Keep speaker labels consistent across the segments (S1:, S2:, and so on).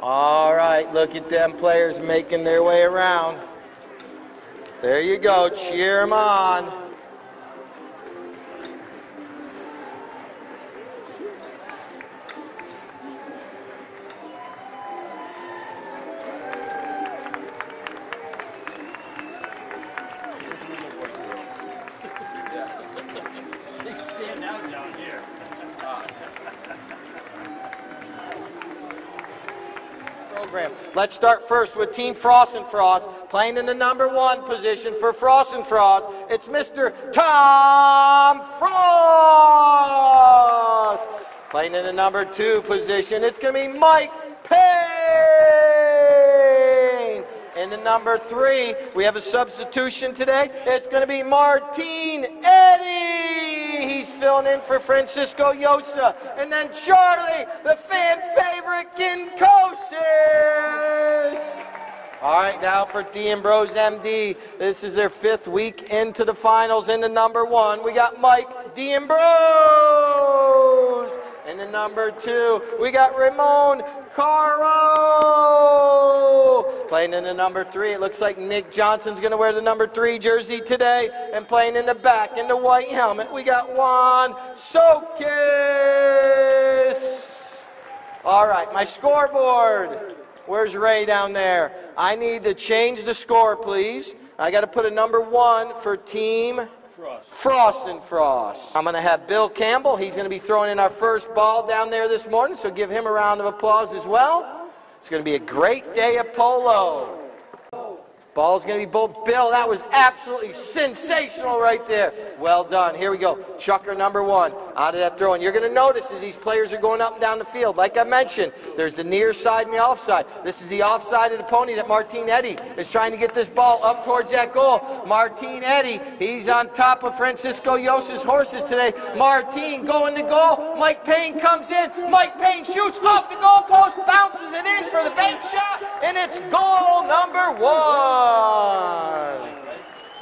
S1: All right, look at them players making their way around. There you go, cheer them on. Let's start first with Team Frost and Frost, playing in the number 1 position for Frost and Frost. It's Mr. Tom Frost. Playing in the number 2 position, it's going to be Mike Payne. In the number 3, we have a substitution today. It's going to be Martine Eddy. He's filling in for Francisco Yosa. And then Charlie, the fan favorite, Ginkosis. All right, now for D'Ambrose MD. This is their 5th week into the finals. In the number 1, we got Mike D'Ambrose. In the number 2, we got Ramon Caro. Playing in the number 3, it looks like Nick Johnson's going to wear the number 3 jersey today. And playing in the back, in the white helmet, we got Juan Sokis. All right, my scoreboard. Where's Ray down there? I need to change the score, please. I got to put a number 1 for Team Frost and Frost. I'm going to have Bill Campbell. He's going to be throwing in our first ball down there this morning, so give him a round of applause as well. It's going to be a great day of polo. Ball's going to be both. Bill, that was absolutely sensational right there. Well done. Here we go. Chucker number 1 out of that throw. And you're going to notice as these players are going up and down the field, like I mentioned, there's the near side and the offside. This is the offside of the pony that Martine Eddy is trying to get this ball up towards that goal. Martine Eddy, he's on top of Francisco Yosa's horses today. Martine going to goal. Mike Payne comes in. Mike Payne shoots off the goal post, bounces it in for the bank shot, and it's goal number 1.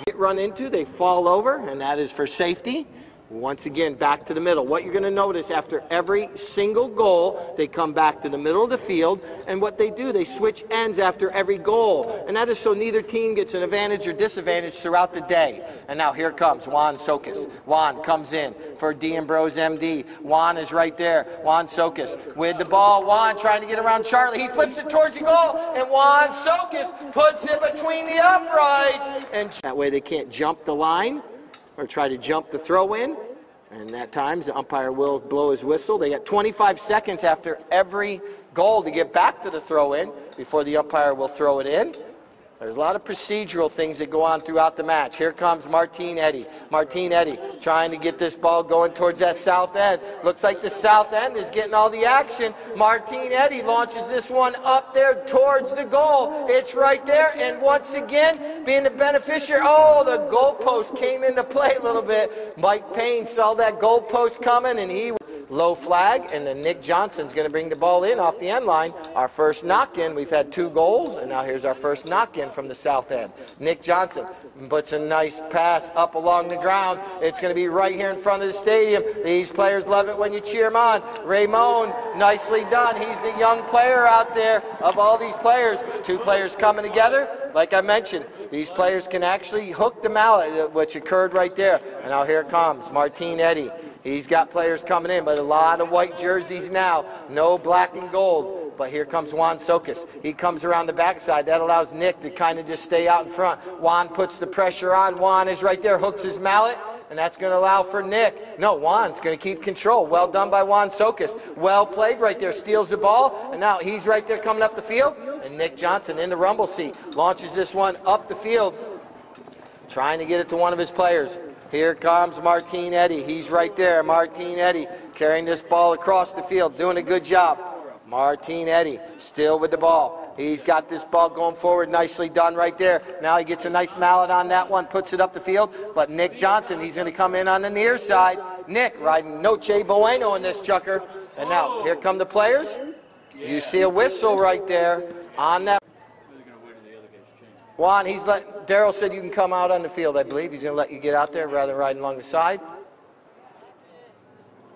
S1: Get run into, they fall over, and that is for safety. Once again, back to the middle. What you're going to notice after every single goal, they come back to the middle of the field, and what they do, they switch ends after every goal. And that is so neither team gets an advantage or disadvantage throughout the day. And now here comes Juan Sokis. Juan comes in for D'Ambrose MD. Juan is right there. Juan Sokis with the ball. Juan trying to get around Charlie. He flips it towards the goal, and Juan Sokis puts it between the uprights. And that way they can't jump the line or try to jump the throw in. And that times the umpire will blow his whistle. They got 25 seconds after every goal to get back to the throw in before the umpire will throw it in. There's a lot of procedural things that go on throughout the match. Here comes Martine Eddy. Martine Eddy trying to get this ball going towards that south end. Looks like the south end is getting all the action. Martine Eddy launches this one up there towards the goal. It's right there, and once again, being the beneficiary. Oh, the goalpost came into play a little bit. Mike Payne saw that goalpost coming, and he low flag, and then Nick Johnson's going to bring the ball in off the end line. Our first knock-in. We've had 2 goals, and now here's our first knock-in from the south end. Nick Johnson puts a nice pass up along the ground. It's going to be right here in front of the stadium. These players love it when you cheer them on. Ramon, nicely done. He's the young player out there of all these players. 2 players coming together. Like I mentioned, these players can actually hook the mallet, which occurred right there. And now here comes Martine Eddy. He's got players coming in, but a lot of white jerseys now. No black and gold. But here comes Juan Sokis. He comes around the backside. That allows Nick to kind of just stay out in front. Juan puts the pressure on. Juan is right there, hooks his mallet, and that's going to allow for Nick. No, Juan's going to keep control. Well done by Juan Sokis. Well played right there. Steals the ball, and now he's right there coming up the field. And Nick Johnson in the rumble seat launches this one up the field, trying to get it to one of his players. Here comes Martine Eddy. He's right there. Martine Eddy carrying this ball across the field, doing a good job. Martine Eddy still with the ball. He's got this ball going forward. Nicely done right there. Now he gets a nice mallet on that one, puts it up the field. But Nick Johnson, he's going to come in on the near side. Nick riding Noche Bueno in this chucker. And now here come the players. You see a whistle right there on that. Juan, Daryl said you can come out on the field, I believe. He's going to let you get out there rather than riding along the side.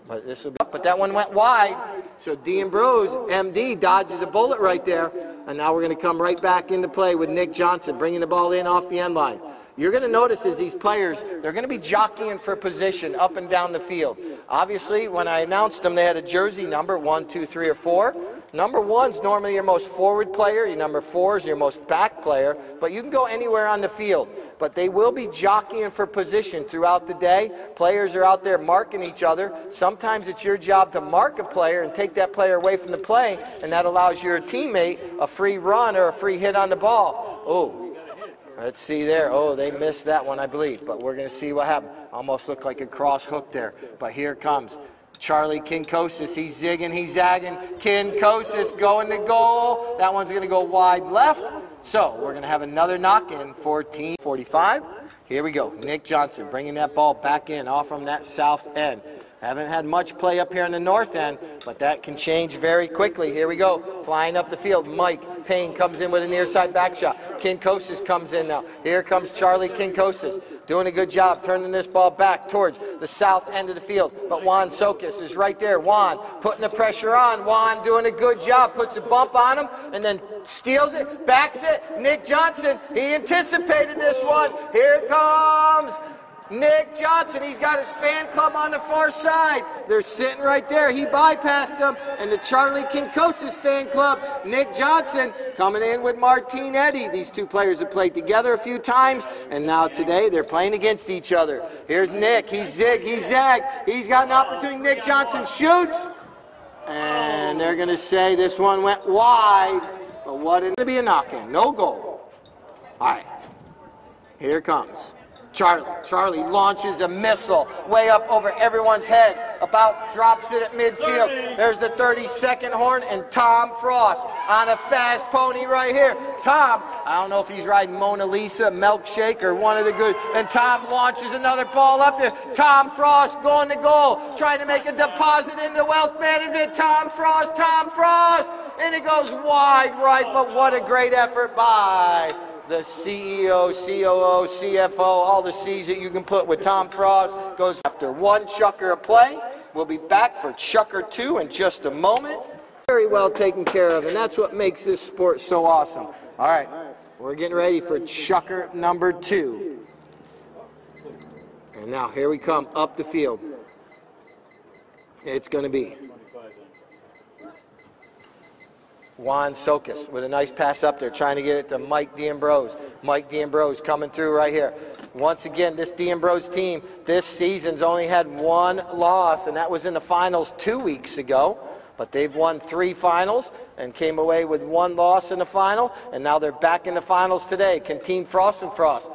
S1: But this will be up, but that one went wide. So D'Ambrose, MD, dodges a bullet right there. And now we're going to come right back into play with Nick Johnson, bringing the ball in off the end line. You're going to notice as these players, they're going to be jockeying for position up and down the field. Obviously, when I announced them, they had a jersey number, 1, 2, 3, or 4. Number 1's normally your most forward player. Your number 4 is your most back player. But you can go anywhere on the field. But they will be jockeying for position throughout the day. Players are out there marking each other. Sometimes it's your job to mark a player and take that player away from the play, and that allows your teammate a free run or a free hit on the ball. Oh. Let's see there. Oh, they missed that one, I believe. But we're going to see what happened. Almost looked like a cross hook there. But here comes Charlie Kinkosis. He's zigging, he's zagging. Kinkosis going to goal. That one's going to go wide left. So we're going to have another knock-in for Team 45. Here we go. Nick Johnson bringing that ball back in off from that south end. Haven't had much play up here in the north end, but that can change very quickly. Here we go, flying up the field. Mike Payne comes in with a near side back shot. Kinkosis comes in now. Here comes Charlie Kinkosis, doing a good job turning this ball back towards the south end of the field. But Juan Sokis is right there. Juan putting the pressure on. Juan doing a good job, puts a bump on him, and then steals it, backs it. Nick Johnson, he anticipated this one. Here it comes. Nick Johnson, he's got his fan club on the far side. They're sitting right there. He bypassed them. And the Charlie Kinkosis fan club, Nick Johnson, coming in with Martin Eddy. These two players have played together a few times, and now today they're playing against each other. Here's Nick. He's zig, he's zag. He's got an opportunity. Nick Johnson shoots. And they're going to say this one went wide. But what is going to be a knock-in? No goal. All right. Here comes Charlie launches a missile way up over everyone's head, about drops it at midfield. There's the 32nd horn, and Tom Frost on a fast pony right here. Tom, I don't know if he's riding Mona Lisa, Milkshake, or one of the good, and Tom launches another ball up there. Tom Frost going to goal, trying to make a deposit into wealth management. Tom Frost, and it goes wide right, but what a great effort by the CEO, COO, CFO, all the C's that you can put with Tom Frost. Goes after one chucker of play. We'll be back for chucker 2 in just a moment. Very well taken care of, and that's what makes this sport so awesome. All right, we're getting ready for chucker number 2. And now here we come up the field. It's going to be Juan Sokis with a nice pass up there, trying to get it to Mike D'Ambrose. Mike D'Ambrose coming through right here. Once again, this D'Ambrose team this season's only had one loss, and that was in the finals 2 weeks ago. But they've won 3 finals and came away with 1 loss in the final, and now they're back in the finals today. Can Team Frost and Frost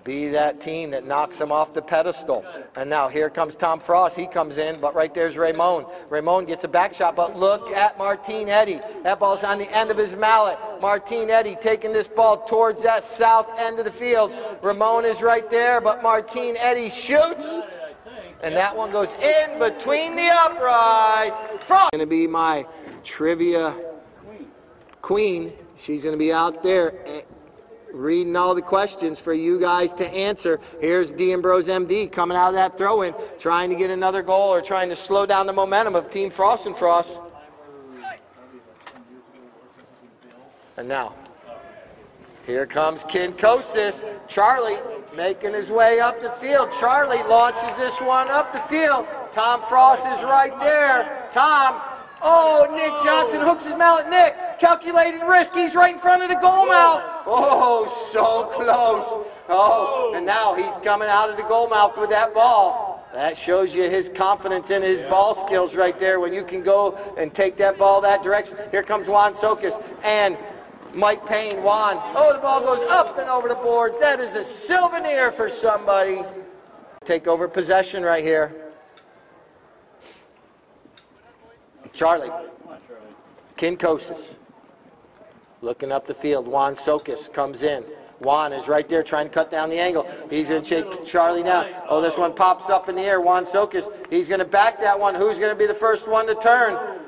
S1: be that team that knocks them off the pedestal? And now here comes Tom Frost. He comes in, but right there's Ramon. Ramon gets a back shot, but look at Martin Eddy. That ball's on the end of his mallet. Martin Eddy taking this ball towards that south end of the field. Ramon is right there, but Martin Eddy shoots, and that one goes in between the uprights. Frost going to be my trivia queen. She's going to be out there reading all the questions for you guys to answer. Here's D'Ambrose MD coming out of that throw-in, trying to get another goal or trying to slow down the momentum of Team Frost and Frost. And now, here comes Kinkosis. Charlie making his way up the field. Charlie launches this one up the field. Tom Frost is right there. Tom, oh, Nick Johnson hooks his mallet. Nick, calculated risk. He's right in front of the goal mouth. Oh, so close. Oh, and now he's coming out of the goal mouth with that ball. That shows you his confidence in his ball skills right there when you can go and take that ball that direction. Here comes Juan Sokis and Mike Payne. Juan, oh, the ball goes up and over the boards. That is a souvenir for somebody. Take over possession right here. Charlie Kinkosis looking up the field. Juan Sokis comes in. Juan is right there trying to cut down the angle. He's going to take Charlie down. Oh, this one pops up in the air. Juan Sokis, he's going to back that one. Who's going to be the first one to turn?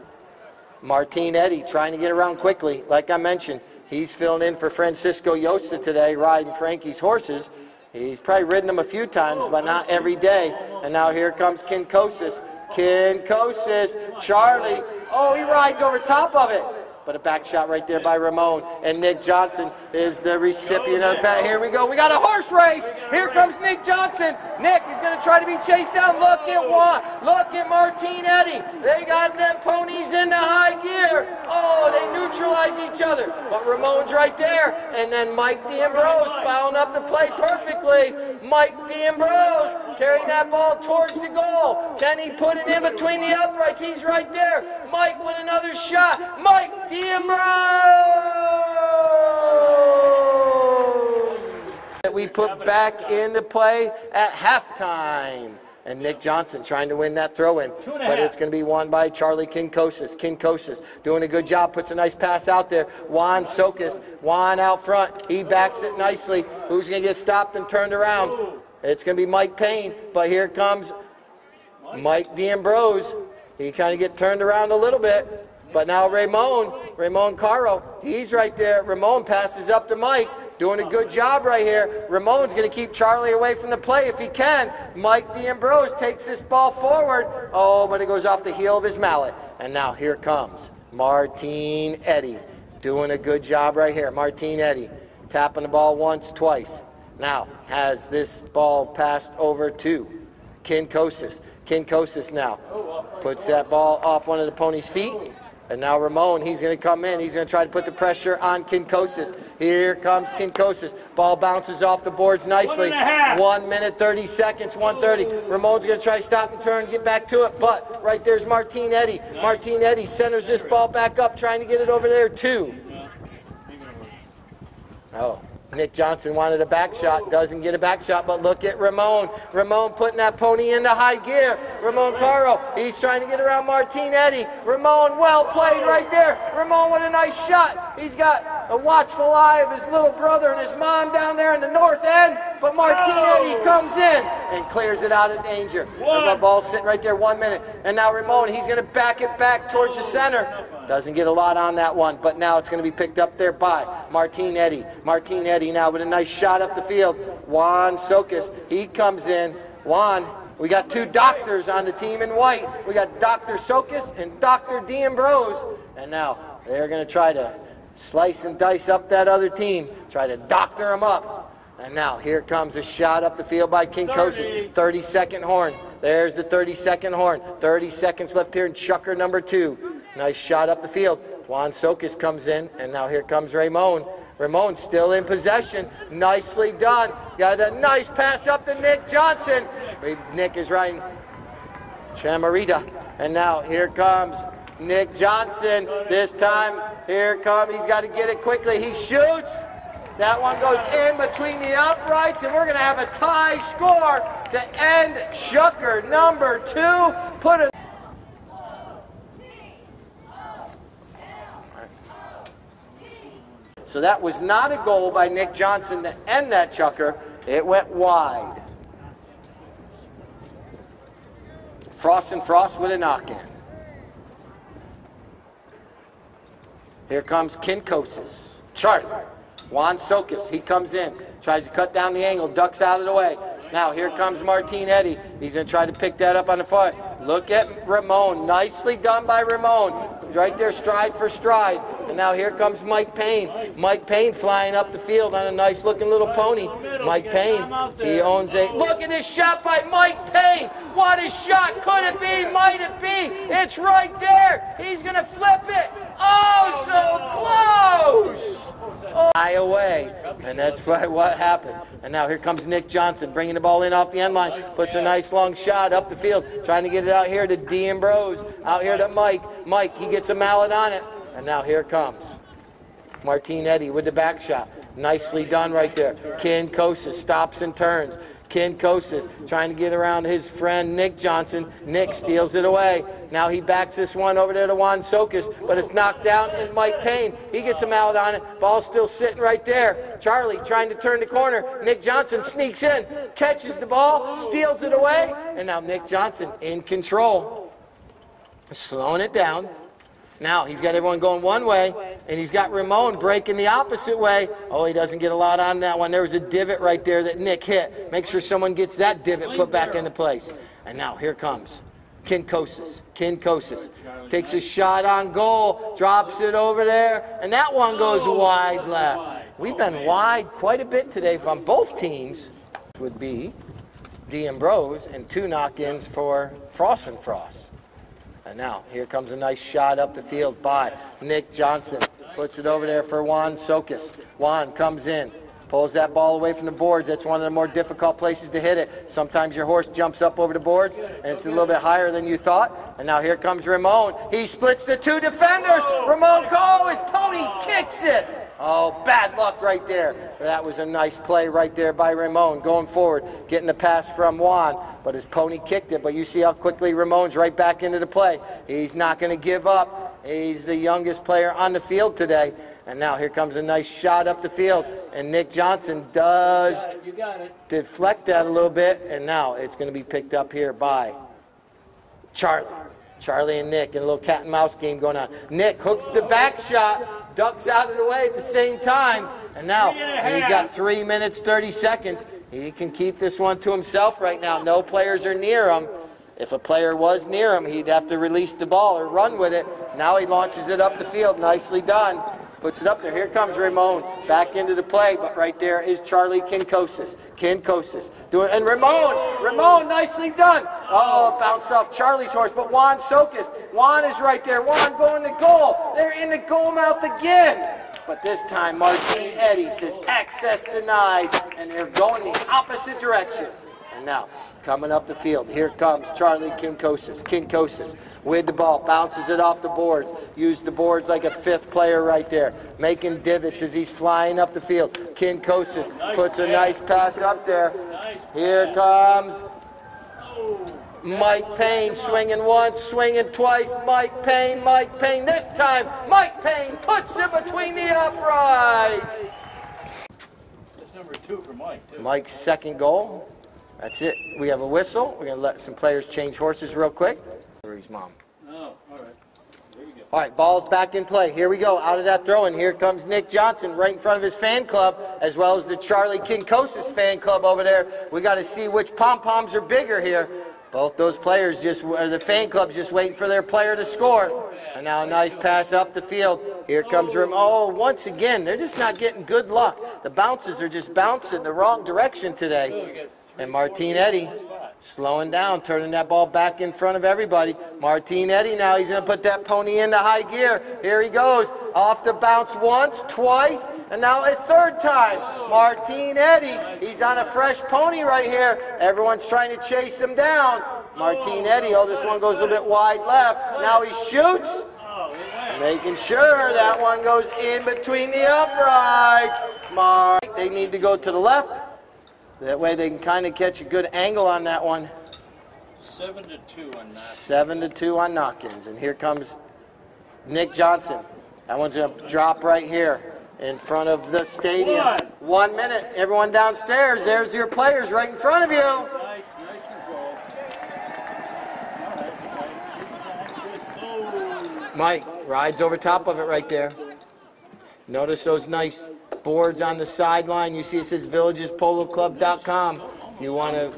S1: Martin Eddy trying to get around quickly. Like I mentioned, he's filling in for Francisco Yosta today, riding Frankie's horses. He's probably ridden him a few times, but not every day. And now here comes Kinkosis. Kinkosis, Charlie. Oh, he rides over top of it. But a back shot right there by Ramon. And Nick Johnson is the recipient of that. Here we go. We got a horse race. Here comes Nick Johnson. Nick is going to try to be chased down. Look at Juan. Look at Martin Eddy. They got them ponies in the high gear. Oh, they neutralize each other. But Ramon's right there. And then Mike D'Ambrose fouled up the play perfectly. Mike D'Ambrose carrying that ball towards the goal. Can he put it in between the uprights? He's right there. Mike with another shot. Mike D'Ambrose! That we put back into play at halftime. And Nick Johnson trying to win that throw-in. But it's going to be won by Charlie Kinkosis. Kinkosis doing a good job. Puts a nice pass out there. Juan Sokas. Juan out front. He backs it nicely. Who's going to get stopped and turned around? It's going to be Mike Payne. But here comes Mike D'Ambrose. He kind of get turned around a little bit. But now Ramon Caro, he's right there. Ramon passes up to Mike. Doing a good job right here. Ramon's going to keep Charlie away from the play if he can. Mike D'Ambrose takes this ball forward. Oh, but it goes off the heel of his mallet. And now here comes Martin Eddy. Doing a good job right here. Martin Eddy tapping the ball once, twice. Now has this ball passed over to Kinkosis. Kinkosis now puts that ball off one of the pony's feet. And now Ramon, he's going to come in. He's going to try to put the pressure on Kinkosis. Here comes Kinkosis. Ball bounces off the boards nicely. 1 minute, 30 seconds, 1:30. Ramon's going to try to stop and turn, get back to it. But right there's Martin Eddy. Martin Eddy centers this ball back up, trying to get it over there too. Oh. Nick Johnson wanted a back shot, doesn't get a back shot, but look at Ramon. Ramon putting that pony into high gear. Ramon Caro, he's trying to get around Martin Eddy. Ramon, well played right there. Ramon with a nice shot. He's got a watchful eye of his little brother and his mom down there in the north end, but Martin Eddy comes in and clears it out of danger. And the ball's sitting right there, 1 minute. And now Ramon, he's going to back it back towards the center. Doesn't get a lot on that one, but now it's going to be picked up there by Martin Eddy. Martin Eddy now with a nice shot up the field. Juan Sokas, he comes in. Juan, we got two doctors on the team in white. We got Dr. Sokas and Dr. D'Ambrose. And now they're going to try to slice and dice up that other team, try to doctor them up. And now here comes a shot up the field by Kinkosis. 30-second horn. There's the 30-second horn. 30 seconds left here in chucker number 2. Nice shot up the field. Juan Sokas comes in, and now here comes Ramon. Ramon still in possession. Nicely done. Got a nice pass up to Nick Johnson. Nick is riding Chamarita. And now here comes Nick Johnson. This time, here comes. He's got to get it quickly. He shoots. That one goes in between the uprights, and we're going to have a tie score to end chucker number 2. Put it. So that was not a goal by Nick Johnson to end that chucker. It went wide. Frost and Frost with a knock-in. Here comes Kinkosis. Charlie. Juan Sokas, he comes in, tries to cut down the angle, ducks out of the way. Now here comes Martin Eddy. He's going to try to pick that up on the foot. Look at Ramon. Nicely done by Ramon. Right there, stride for stride. And now here comes Mike Payne. Mike Payne flying up the field on a nice looking little pony. Mike Payne, he owns a... Look at this shot by Mike Payne. What a shot. Could it be? Might it be? It's right there. He's going to flip it. Oh, so close. High away, and that's what happened. And now here comes Nick Johnson bringing the ball in off the end line, puts a nice long shot up the field, trying to get it out here to D'Ambrose, out here to Mike. Mike, he gets a mallet on it, and now here comes Martin Eddy with the back shot. Nicely done right there. Kinkosis stops and turns. Kinkosis trying to get around his friend Nick Johnson. Nick steals it away. Now he backs this one over there to Juan Sokas, but it's knocked out, and Mike Payne, he gets a mallet on it. Ball's still sitting right there. Charlie trying to turn the corner. Nick Johnson sneaks in, catches the ball, steals it away, and now Nick Johnson in control. Slowing it down. Now he's got everyone going one way. And he's got Ramon breaking the opposite way. Oh, he doesn't get a lot on that one. There was a divot right there that Nick hit. Make sure someone gets that divot put back into place. And now here comes Kinkosis. Kinkosis takes a shot on goal, drops it over there, and that one goes wide left. We've been wide quite a bit today from both teams. Would be D'Ambrose and 2 knock-ins for Frost and Frost. And now here comes a nice shot up the field by Nick Johnson. Puts it over there for Juan Sokis. Juan comes in, pulls that ball away from the boards. That's one of the more difficult places to hit it. Sometimes your horse jumps up over the boards, and it's a little bit higher than you thought. And now here comes Ramon. He splits the 2 defenders. Ramon, oh, his pony kicks it. Oh, bad luck right there. That was a nice play right there by Ramon going forward, getting the pass from Juan, but his pony kicked it. But you see how quickly Ramon's right back into the play. He's not going to give up. He's the youngest player on the field today. And now here comes a nice shot up the field, and Nick Johnson does deflect that a little bit, and now it's going to be picked up here by Charlie. Charlie and Nick in a little cat and mouse game going on. Nick hooks the back shot, ducks out of the way at the same time, and now he's got 3 minutes, 30 seconds. He can keep this one to himself right now. No players are near him. If a player was near him, he'd have to release the ball or run with it. Now he launches it up the field. Nicely done. Puts it up there. Here comes Ramon back into the play, but right there is Charlie Kinkosis. Kinkosis doing, and Ramon, nicely done. Oh, bounced off Charlie's horse, but Juan Sokis. Juan is right there. Juan going to goal. They're in the goal mouth again. But this time, Martin Eddy says access denied, and they're going the opposite direction. And now, coming up the field, here comes Charlie Kinkosis. Kinkosis with the ball, bounces it off the boards. Used the boards like a 5th player right there, making divots as he's flying up the field. Kinkosis puts a nice pass up there. Here comes Mike Payne, swinging once, swinging twice. Mike Payne. This time, Mike Payne puts it between the uprights.
S2: That's number 2 for Mike, too.
S1: Mike's 2nd goal. That's it. We have a whistle. We're going to let some players change horses real quick. Where's Mom?
S2: Oh, all right. There you go.
S1: All right, ball's back in play. Here we go. Out of that throw, and here comes Nick Johnson right in front of his fan club, as well as the Charlie Kinkosis fan club over there. We got to see which pom-poms are bigger here. Both those players the fan club's just waiting for their player to score. And now a nice pass up the field. Here comes Oh, once again, they're just not getting good luck. The bounces are just bouncing the wrong direction today. And Martin Eddy slowing down, turning that ball back in front of everybody. Martin Eddy now, he's going to put that pony into high gear. Here he goes, off the bounce once, twice, and now a 3rd time. Martin Eddy, he's on a fresh pony right here. Everyone's trying to chase him down. Martin Eddy, oh, this one goes a little bit wide left. Now he shoots, making sure that one goes in between the uprights. They need to go to the left. That way they can kind of catch a good angle on that one.
S2: 7-2 on knock-ins.
S1: 7-2 on knock-ins. And here comes Nick Johnson. That one's going to drop right here in front of the stadium. 1 minute. Everyone downstairs. There's your players right in front of you.
S2: Nice control. All right,
S1: Mike rides over top of it right there. Notice those nice boards on the sideline. You see it says villagesPoloClub.com. If you want to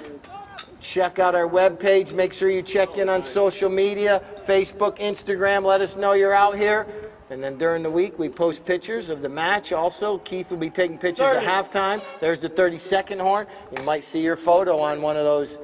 S1: check out our webpage, make sure you check in on social media, Facebook, Instagram. Let us know you're out here. And then during the week, we post pictures of the match also. Keith will be taking pictures at halftime. There's the 30-second horn. You might see your photo on one of those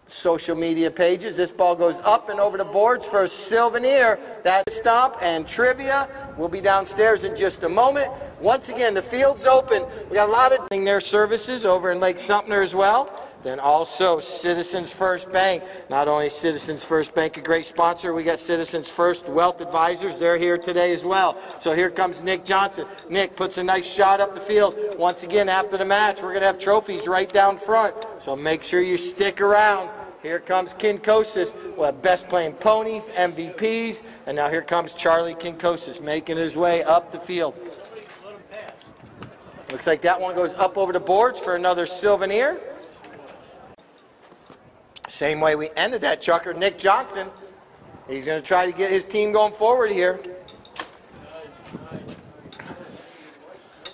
S1: social media pages. This ball goes up and over the boards for a souvenir. That's stomp and trivia. We'll be downstairs in just a moment. Once again, the field's open. We got a lot of their services over in Lake Sumter as well. Then also Citizens First Bank. Not only Citizens First Bank, a great sponsor, we got Citizens First Wealth Advisors. They're here today as well. So here comes Nick Johnson. Nick puts a nice shot up the field. Once again, after the match, we're going to have trophies right down front. So make sure you stick around. Here comes Kinkosis. We'll have best playing ponies, MVPs, and now here comes Charlie Kinkosis making his way up the field. Looks like that one goes up over the boards for another souvenir. Same way we ended that chucker, Nick Johnson. He's going to try to get his team going forward here.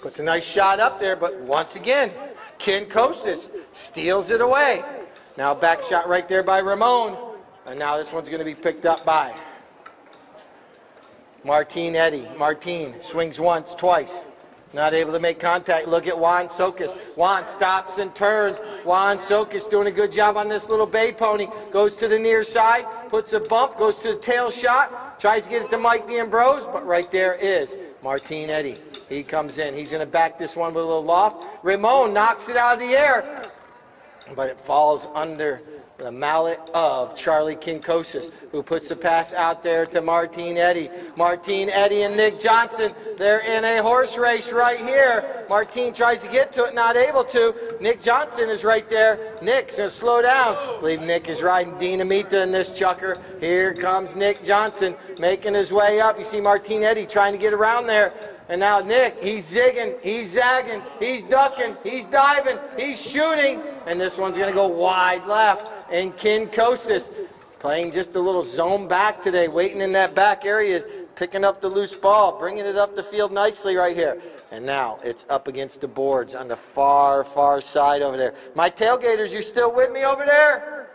S1: Puts a nice shot up there, but once again, Kinkosis steals it away. Now back shot right there by Ramon. And now this one's going to be picked up by Martin Eddy. Martin swings once, twice. Not able to make contact. Look at Juan Sokas. Juan stops and turns. Juan Sokas doing a good job on this little bay pony. Goes to the near side, puts a bump, goes to the tail shot, tries to get it to Mike D'Ambrose, but right there is Martin Eddy. He comes in. He's going to back this one with a little loft. Ramon knocks it out of the air, but it falls under the mallet of Charlie Kinkosis, who puts the pass out there to Martin Eddy. Martin Eddy and Nick Johnson, they're in a horse race right here. Martin tries to get to it, not able to. Nick Johnson is right there. Nick's going to slow down. I believe Nick is riding Dinamita in this chucker. Here comes Nick Johnson making his way up. You see Martin Eddy trying to get around there. And now Nick, he's zigging, he's zagging, he's ducking, he's diving, he's shooting. And this one's going to go wide left. And Kinkosis playing just a little zone back today, waiting in that back area, picking up the loose ball, bringing it up the field nicely right here. And now it's up against the boards on the far, far side over there. My tailgaters, you still with me over there?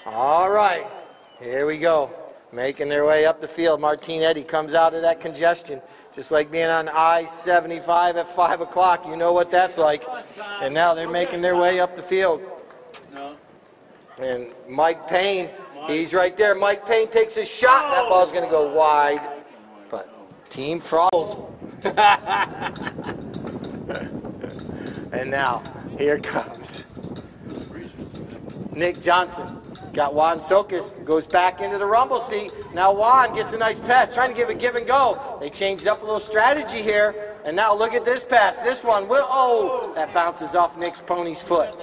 S1: All right, here we go. Making their way up the field. Martin Eddy comes out of that congestion. Just like being on I-75 at 5 o'clock. You know what that's like. And now they're making their way up the field. And Mike Payne, he's right there. Mike Payne takes a shot. That ball's going to go wide. But Team Frost. And now, here comes Nick Johnson. Got Juan Sokas, goes back into the rumble seat. Now Juan gets a nice pass, trying to give a give and go. They changed up a little strategy here. And now look at this pass. This one will, oh, that bounces off Nick's pony's foot.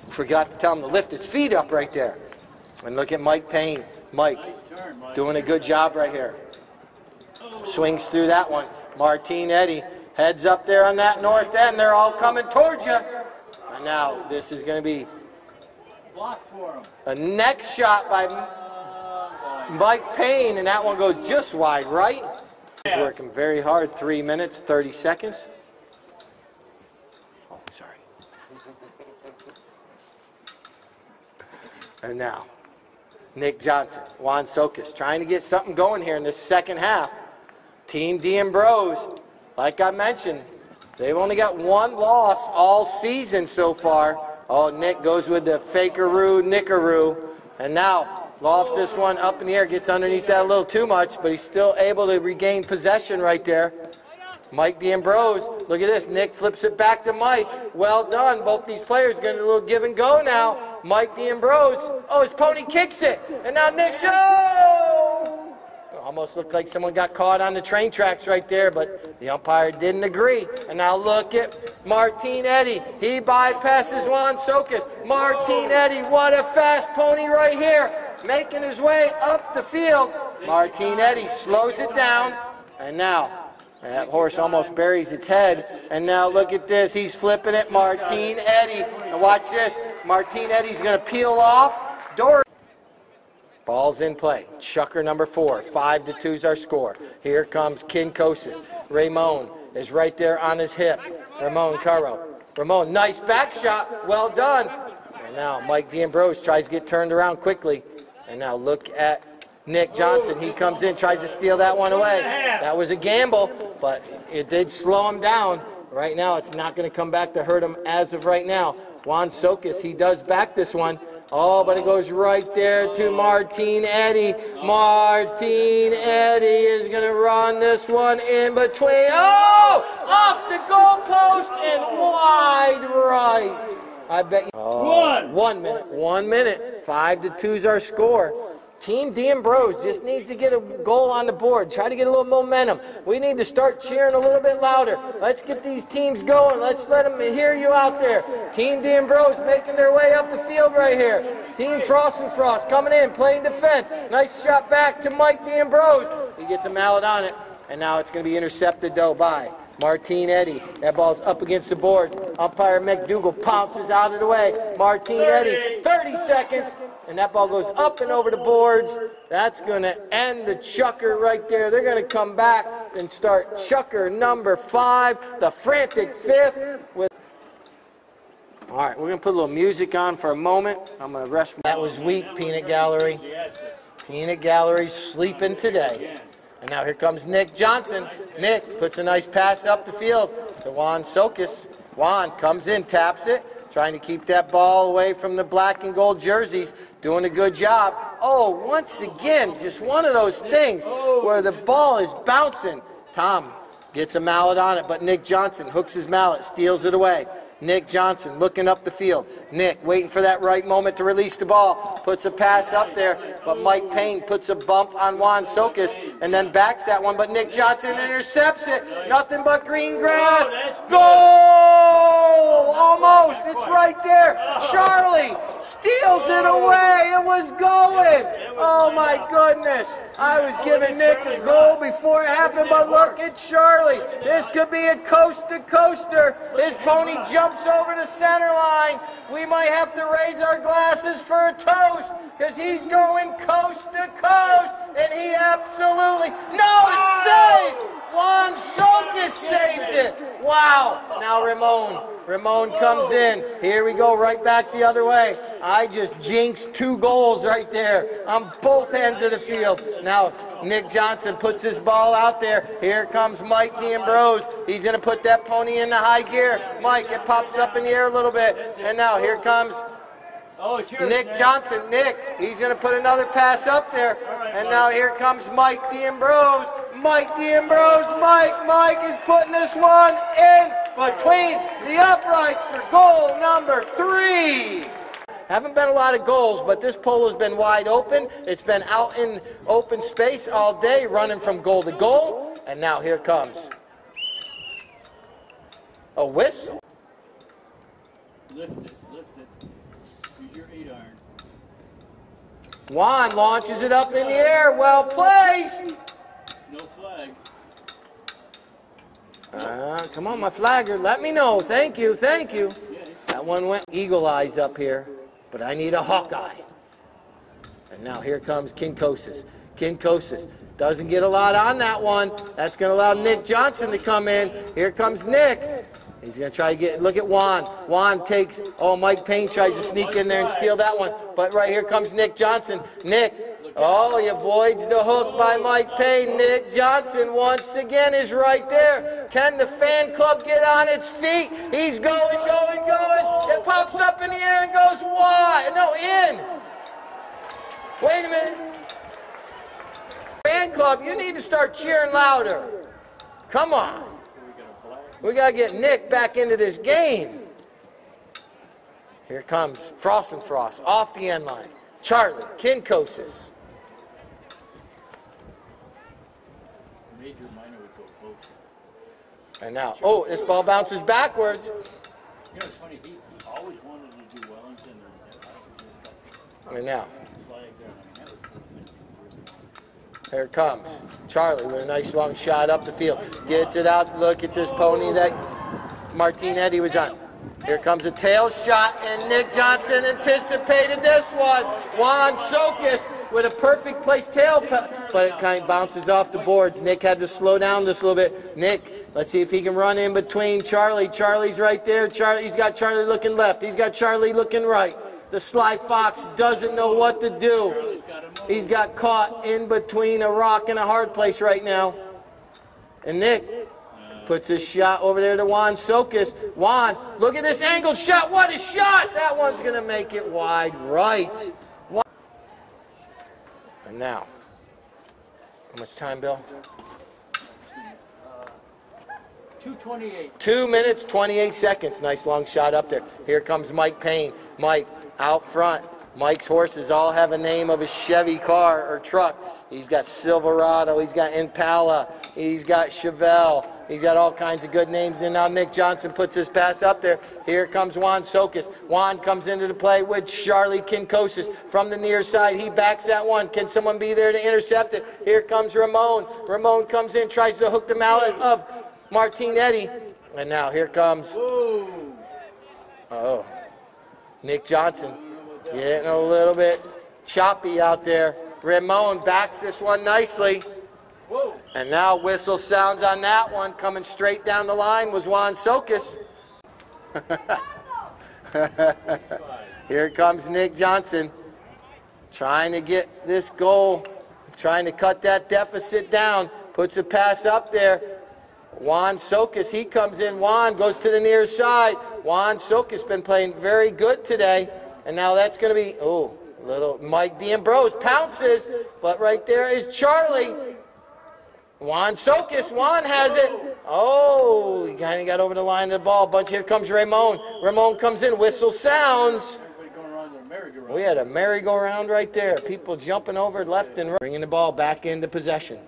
S1: Forgot to tell him to lift its feet up right there. And look at Mike Payne. Mike doing a good job right here. Swings through that one. Martin Eddy heads up there on that north end. They're all coming towards you. And now this is going to be a neck shot by Mike Payne, and that one goes just wide right. He's working very hard. 3 minutes, 30 seconds. Oh, sorry. And now, Nick Johnson, Juan Sokas, trying to get something going here in this second half. Team D'Ambrose, like I mentioned, they've only got one loss all season so far. Oh, Nick goes with the fakeroo, nickaroo. And now, lofts this one up in the air, gets underneath that a little too much, but he's still able to regain possession right there. Mike D'Ambrose, look at this. Nick flips it back to Mike. Well done. Both these players getting a little give and go now. Mike D'Ambrose, oh, his pony kicks it. And now Nick's, oh! Almost looked like someone got caught on the train tracks right there, but the umpire didn't agree. And now look at Martin Eddy. He bypasses Juan Sokas. Martin Eddy, what a fast pony right here. Making his way up the field. Martin Eddy slows it down. And now that horse almost buries its head. And now look at this. He's flipping it. Martin Eddy. And watch this. Martin Eddy's going to peel off. Ball's in play. Chucker number 4. 5-2 is our score. Here comes Kinkosis. Ramon is right there on his hip. Ramon Caro. Ramon, nice back shot. Well done. And now Mike D'Ambrose tries to get turned around quickly. And now look at Nick Johnson. He comes in, tries to steal that one away. That was a gamble, but it did slow him down. Right now, it's not going to come back to hurt him as of right now. Juan Sokas, he does back this one. Oh, but it goes right there to Martin Eddy. Martin Eddy is going to run this one in between. Oh, off the goalpost and wide right. I bet you. Oh, 1 minute. 1 minute. 5-2 is our score. Team D'Ambrose just needs to get a goal on the board. Try to get a little momentum. We need to start cheering a little bit louder. Let's get these teams going. Let's let them hear you out there. Team D'Ambrose making their way up the field right here. Team Frost and Frost coming in, playing defense. Nice shot back to Mike D'Ambrose. He gets a mallet on it, and now it's going to be intercepted, though, by Martin Eddy. That ball's up against the boards. Umpire McDougal pounces out of the way. Martin Eddy, 30 seconds. And that ball goes up and over the boards. That's going to end the chucker right there. They're going to come back. and start chucker number 5, the frantic 5th. All right, we're going to put a little music on for a moment. I'm going to rest. That was weak, Peanut Gallery. Peanut Gallery's sleeping today. And now here comes Nick Johnson. Nick puts a nice pass up the field to Juan Sokis. Juan comes in, taps it, trying to keep that ball away from the black and gold jerseys. Doing a good job. Oh, once again, just one of those things where the ball is bouncing. Tom gets a mallet on it, but Nick Johnson hooks his mallet, steals it away. Nick Johnson looking up the field. Nick waiting for that right moment to release the ball. Puts a pass up there, but Mike Payne puts a bump on Juan Sokis and then backs that one, but Nick Johnson intercepts it. Nothing but green grass. Goal! Almost. It's right there. Charlie steals it away. It was going. Oh my goodness. I was giving Nick a goal before it happened, but look at Charlie. This could be a coast-to-coaster. His pony jumps over the center line. We might have to raise our glasses for a toast because he's going coast to coast, and he absolutely, no, it's saved. Juan Sokis saves it. Wow. Now Ramon comes in. Here we go, right back the other way. I just jinxed 2 goals right there on both ends of the field. Now Nick Johnson puts his ball out there. Here comes Mike D'Ambrose. He's going to put that pony into high gear. Mike, it pops up in the air a little bit. And now here comes Nick Johnson. Nick, he's going to put another pass up there. And now here comes Mike D'Ambrose. Mike D'Ambrose. Mike is putting this one in between the uprights for goal number 3. Haven't been a lot of goals, but this polo's been wide open. It's been out in open space all day, running from goal to goal. And now here comes a whistle.
S2: Lift it. Use your 8-iron.
S1: Juan launches it up in the air. Well placed.
S2: No flag.
S1: Come on, my flagger. Let me know. Thank you. That one went eagle eyes up here, but I need a hawkeye. And now here comes Kinkosis. Kinkosis doesn't get a lot on that one. That's going to allow Nick Johnson to come in. Here comes Nick. He's going to try to get, look at Juan. Juan takes, Mike Payne tries to sneak in there and steal that one. But right here comes Nick Johnson. Nick, he avoids the hook by Mike Payne. Nick Johnson once again is right there. Can the fan club get on its feet? He's going. It pops up in the air and goes wide. No, in. Wait a minute. Fan club, you need to start cheering louder. Come on. We got to get Nick back into this game. Here comes Frost and Frost off the end line. Charlie, Kinkosis.
S2: Major minor would go closer.
S1: And now, this ball bounces backwards.
S2: You know, it's funny, he always wanted to do Wellington.
S1: And now, here it comes. Charlie with a nice long shot up the field. Gets it out. Look at this pony that Martinetti was on. Here comes a tail shot, and Nick Johnson anticipated this one. Juan Sokis with a perfect place tail, but it kind of bounces off the boards. Nick had to slow down this a little bit. Nick, let's see if he can run in between Charlie. Charlie's right there. He's got Charlie looking left. He's got Charlie looking right. The Sly Fox doesn't know what to do. He's got caught in between a rock and a hard place right now. And Nick puts his shot over there to Juan Sokis. Juan, look at this angled shot. What a shot! That one's going to make it wide right. And now, how much time, Bill?
S2: 2:28.
S1: 2 minutes, 28 seconds. Nice long shot up there. Here comes Mike Payne. Mike out front. Mike's horses all have a name of a Chevy car or truck. He's got Silverado, he's got Impala, he's got Chevelle, he's got all kinds of good names. And now Nick Johnson puts his pass up there. Here comes Juan Sokis. Juan comes into the play with Charlie Kinkosis from the near side. He backs that one. Can someone be there to intercept it? Here comes Ramon. Ramon comes in, tries to hook the mallet of Martinetti. And now here comes Nick Johnson. Getting a little bit choppy out there. Ramon backs this one nicely.
S2: Whoa.
S1: And now whistle sounds on that one. Coming straight down the line was Juan Sokis. Here comes Nick Johnson. Trying to get this goal. Trying to cut that deficit down. Puts a pass up there. Juan Sokis, he comes in. Juan goes to the near side. Juan Sokis been playing very good today. And now that's going to be, oh, little Mike D'Ambrose pounces. But right there is Charlie. Juan Sokis, Juan has it. Oh, he kind of got over the line of the ball. Bunch, here comes Ramon. Ramon comes in, whistle sounds.
S2: Everybody going around the merry-go-round.
S1: We had a merry-go-round right there. People jumping over left and right. Bringing the ball back into possession.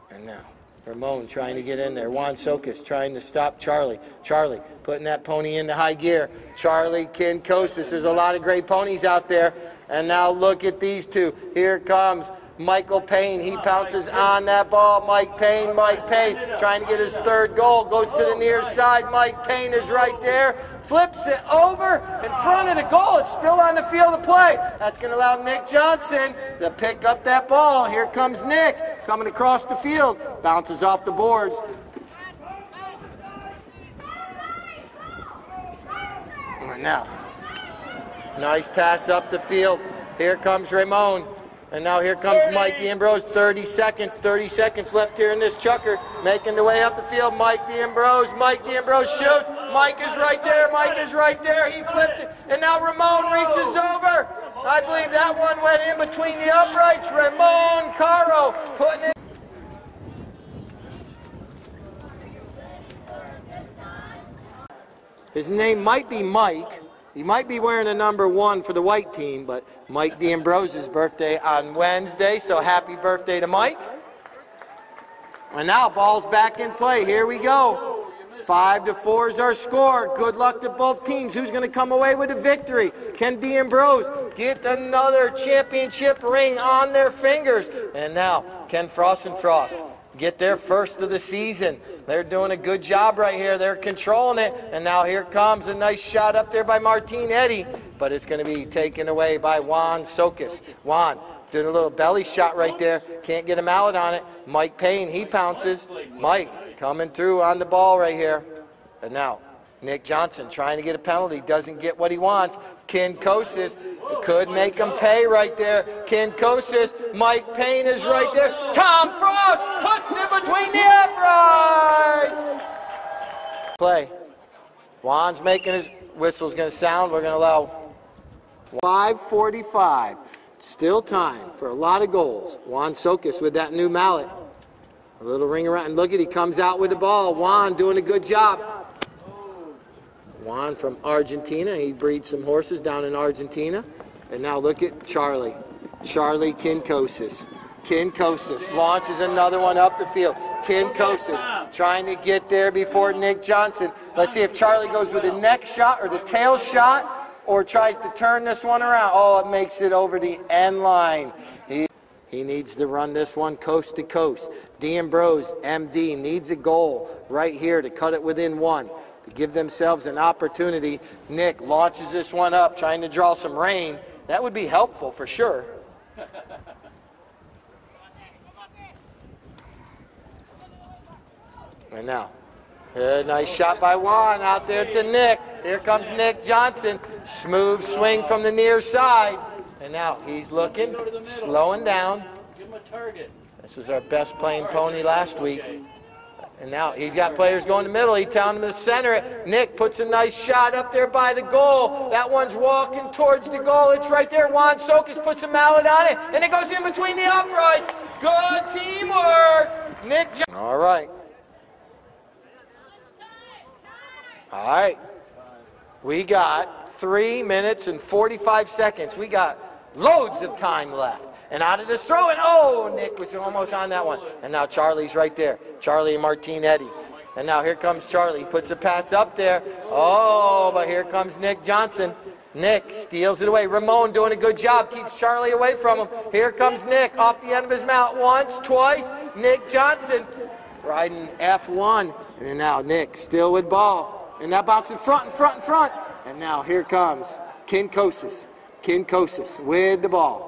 S1: And now, Ramon trying to get in there. Juan Sokis trying to stop Charlie. Charlie putting that pony into high gear. Charlie Kinkosis. There's a lot of great ponies out there. And now look at these two. Here comes Michael Payne. He pounces on that ball. Mike Payne trying to get his third goal. Goes to the near side. Mike Payne is right there. Flips it over in front of the goal. It's still on the field of play. That's going to allow Nick Johnson to pick up that ball. Here comes Nick coming across the field. Bounces off the boards. And now, nice pass up the field. Here comes Ramon. And now here comes Mike D'Ambrose. 30 seconds left here in this chucker. Making the way up the field. Mike D'Ambrose shoots. Mike is right there. He flips it. And now Ramon reaches over. I believe that one went in between the uprights. Ramon Caro putting it. His name might be Mike. He might be wearing a number 1 for the white team, but Mike D'Ambrose's birthday on Wednesday, so happy birthday to Mike. And now ball's back in play. Here we go. 5-4 is our score. Good luck to both teams. Who's going to come away with a victory? Can D'Ambrose get another championship ring on their fingers? And now, can Frost and Frost get their first of the season? They're doing a good job right here. They're controlling it. And now here comes a nice shot up there by Martin Eddy. But it's going to be taken away by Juan Sokis. Juan doing a little belly shot right there. Can't get a mallet on it. Mike Payne, he pounces. Mike coming through on the ball right here. And now Nick Johnson trying to get a penalty. Doesn't get what he wants. Kinkosis could make him pay right there. Kinkosis. Mike Payne is right there. Tom Frost puts it between the uprights. Play. Juan's making his whistle's going to sound. We're going to allow 5:45. Still time for a lot of goals. Juan Sokis with that new mallet. A little ring around. And look at, he comes out with the ball. Juan doing a good job. Juan from Argentina. He breeds some horses down in Argentina. And now look at Charlie. Charlie Kinkosis. Kinkosis launches another one up the field. Kinkosis trying to get there before Nick Johnson. Let's see if Charlie goes with the neck shot or the tail shot or tries to turn this one around. Oh, it makes it over the end line. He needs to run this one coast to coast. D'Ambrose, MD, needs a goal right here to cut it within 1. To give themselves an opportunity. Nick launches this one up, trying to draw some rain. That would be helpful for sure. And now, a nice shot by Juan out there to Nick. Here comes Nick Johnson. Smooth swing from the near side. And now he's looking, slowing down.
S2: Give him a target.
S1: This was our best playing pony last week. And now he's got players going to the middle. He's telling them to center it. Nick puts a nice shot up there by the goal. That one's walking towards the goal. It's right there. Juan Sokis puts a mallet on it. And it goes in between the uprights. Good teamwork. Nick. All right. All right. We got 3 minutes and 45 seconds. We got loads of time left. And out of this throw, and oh, Nick was almost on that one. And now Charlie's right there. Charlie and Martin Eddy. And now here comes Charlie. He puts a pass up there. Oh, but here comes Nick Johnson. Nick steals it away. Ramon doing a good job. Keeps Charlie away from him. Here comes Nick off the end of his mount. Once, twice. Nick Johnson riding F1. And now Nick still with ball. And now bouncing front. And now here comes Kinkosis. Kinkosis with the ball.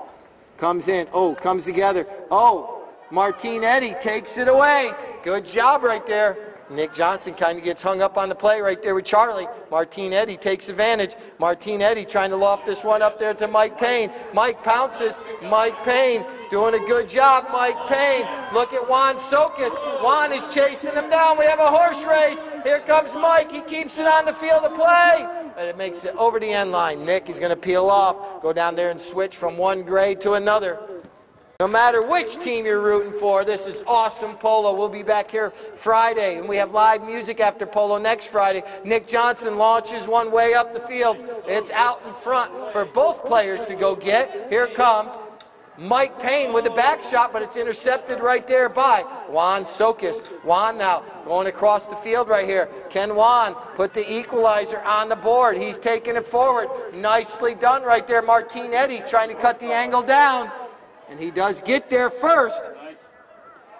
S1: Comes in. Oh, comes together. Oh, Martinetti takes it away. Good job right there. Nick Johnson kind of gets hung up on the play right there with Charlie. Martinetti takes advantage. Martinetti trying to loft this one up there to Mike Payne. Mike pounces. Mike Payne doing a good job. Mike Payne. Look at Juan Sokas. Juan is chasing him down. We have a horse race. Here comes Mike. He keeps it on the field of play. And it makes it over the end line. Nick is going to peel off. Go down there and switch from one grade to another. No matter which team you're rooting for, this is awesome Polo. We'll be back here Friday, and we have live music after Polo next Friday. Nick Johnson launches one way up the field. It's out in front for both players to go get. Here comes Mike Payne with the back shot, but it's intercepted right there by Juan Sokas. Juan now going across the field right here. Can Juan put the equalizer on the board? He's taking it forward. Nicely done right there. Martinetti trying to cut the angle down. And he does get there first.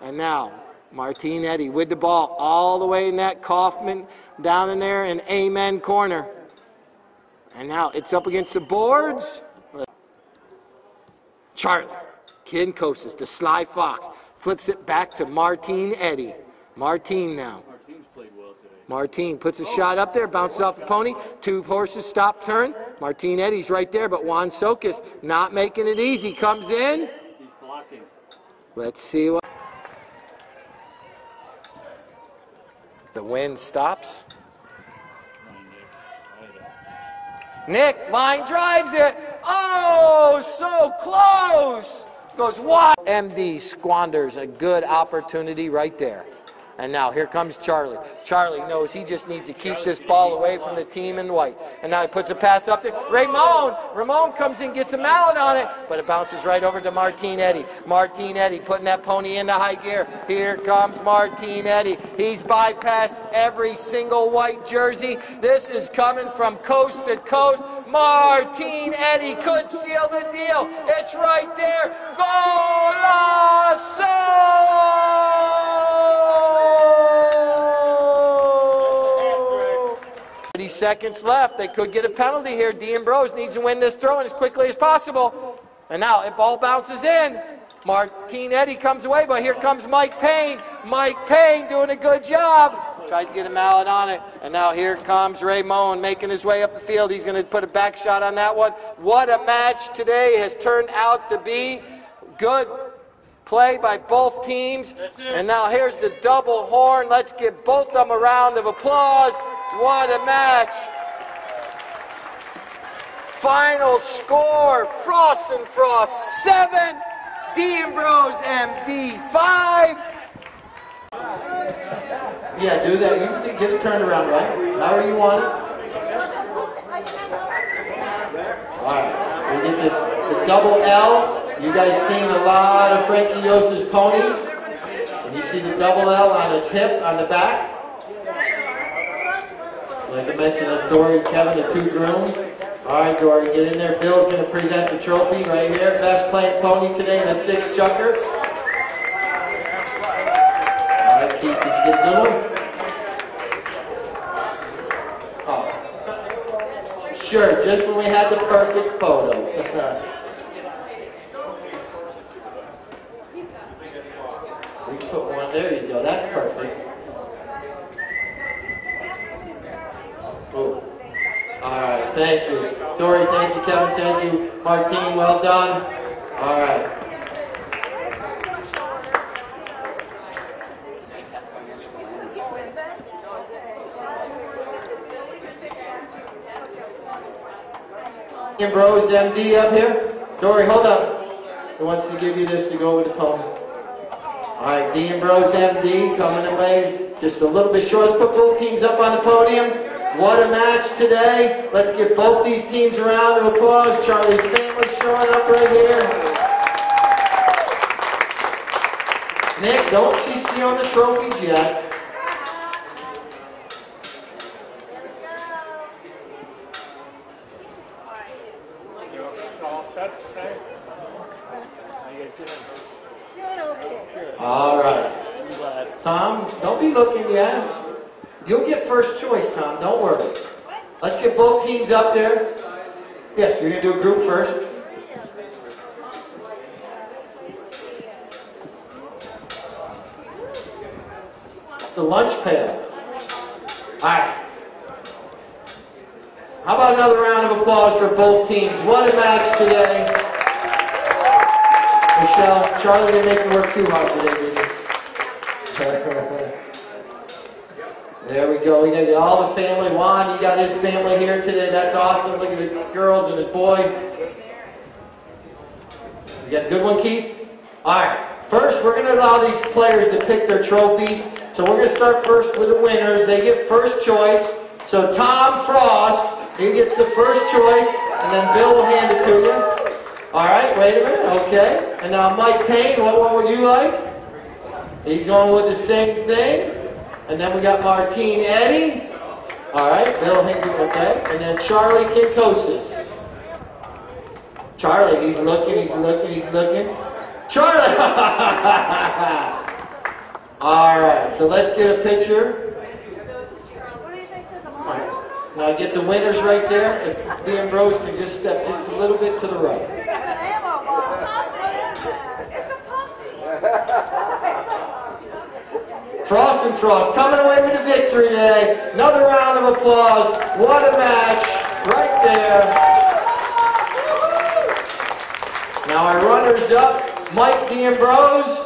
S1: And now, Martinetti with the ball all the way in that Kaufman down in there in Amen corner. And now it's up against the boards. Charlie, Kinkosis, the Sly Fox, flips it back to Martinetti. Martine now. Martine puts a shot up there, bounces off the pony. Two horses stop, turn. Martinetti's right there, but Juan Sokas not making it easy. Comes in.
S2: He's blocking.
S1: Let's see what. The wind stops. Nick, line drives it. Oh, so close. Goes wide. MD squanders a good opportunity right there. And now here comes Charlie. Charlie knows he just needs to keep this ball away from the team in white. And now he puts a pass up there. Ramon comes in, gets a mallet on it, but it bounces right over to Martinetti. Martinetti putting that pony into high gear. Here comes Martinetti. He's bypassed every single white jersey. This is coming from coast to coast. Martinetti could seal the deal. It's right there. Golazo! 30 seconds left. They could get a penalty here. D'Ambrose needs to win this throw as quickly as possible. And now the ball bounces in. Martinetti comes away, but here comes Mike Payne. Mike Payne doing a good job. Tries to get a mallet on it. And now here comes Ramon making his way up the field. He's going to put a back shot on that one. What a match today has turned out to be. Good play by both teams. And now here's the double horn. Let's give both of them a round of applause. What a match. Final score, Frost and Frost 7, D'Ambrose MD 5. Yeah, do that. You get a turnaround, right? However you want it. All right, we get this double L. You guys seen a lot of Frankie Yost's ponies. And you see the double L on its hip on the back. Like I mentioned, that's Dory and Kevin, the two grooms. All right, Dory, get in there. Bill's going to present the trophy right here. Best playing pony today in the 6 chucker. All right, Keith, did you get the one? Oh. Sure, just when we had the perfect photo. We put one, there you go, that's perfect. Ooh. All right, thank you. Dory, thank you. Kevin, thank you. Martine, well done. All right. Ambrose MD up here. Dory, hold up. He wants to give you this to go with the pony. All right, D'Ambrose MD coming away just a little bit short. Let's put both teams up on the podium. What a match today. Let's give both these teams a round of applause. Charlie's family showing up right here. Nick, don't she steal the trophies yet. All right. Tom, don't be looking yet. You'll get first choice, Tom. Don't worry. Let's get both teams up there. Yes, you're going to do a group first. the lunch pail. All right. How about another round of applause for both teams? What a match today. Michelle, Charlie didn't make me work too hard today, did he? There we go. We got all the family. Juan, you got his family here today. That's awesome. Look at the girls and his boy. You got a good one, Keith? All right. First, we're going to allow these players to pick their trophies. So we're going to start first with the winners. They get first choice. So Tom Frost, he gets the first choice, and then Bill will hand it to you. All right, wait a minute. Okay. And now Mike Payne, what one would you like? He's going with the same thing. And then we got Martine Eddy. All right, Bill Hinkley, okay. And then Charlie Kinkosis. Charlie, he's looking. Charlie! All right, so let's get a picture. All right, now get the winners right there. If the Ambrose can just step just a little bit to the right.
S3: It's an ammo box. What is that? It's a puppy.
S1: Frost and Frost coming away with the victory today. Another round of applause. What a match right there. Now our runners up, Mike D'Ambrose.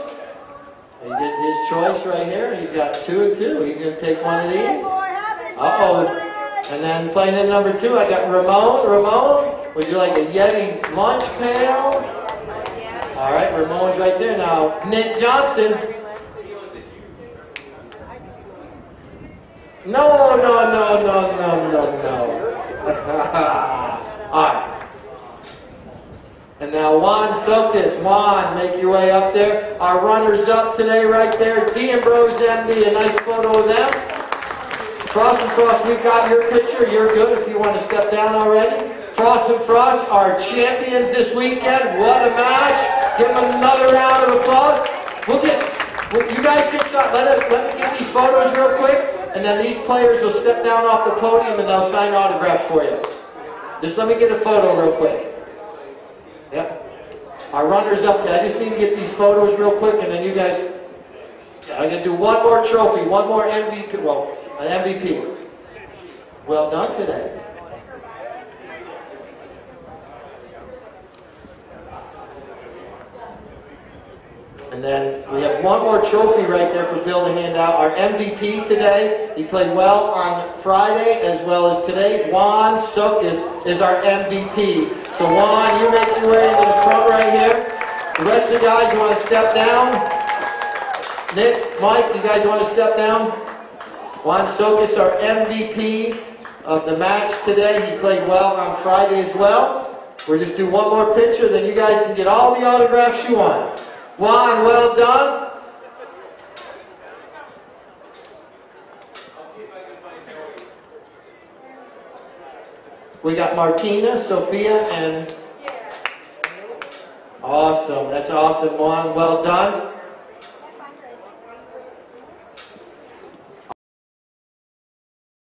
S1: He did his choice right here. He's got 2 and 2. He's going to take one of these. Uh-oh. And then playing in number 2, I got Ramon. Ramon, would you like a Yeti lunch pail? All right, Ramon's right there. Now, Nick Johnson. No. All right. And now Juan Sokas. Juan, make your way up there. Our runners up today right there. D'Ambrose MD, a nice photo of them. Frost and Frost, we've got your picture. You're good if you want to step down already. Frost and Frost, our champions this weekend. What a match. Give them another round of applause. You guys can start. Let me get these photos real quick. And then these players will step down off the podium and they'll sign autographs for you. Just let me get a photo real quick. Yep. Our runners up there. I just need to get these photos real quick and then you guys, I'm going to do one more trophy, one more MVP, well, an MVP. Well done today. And then we have one more trophy right there for Bill to hand out. Our MVP today. He played well on Friday as well as today. Juan Sokas is our MVP. So Juan, you make your way into the front right here. The rest of the guys, you want to step down? Nick, Mike, you guys want to step down? Juan Sokas, our MVP of the match today. He played well on Friday as well. We'll just do one more picture, then you guys can get all the autographs you want. Juan, well done. We got Martina, Sophia, and awesome. That's awesome, Juan. Well done.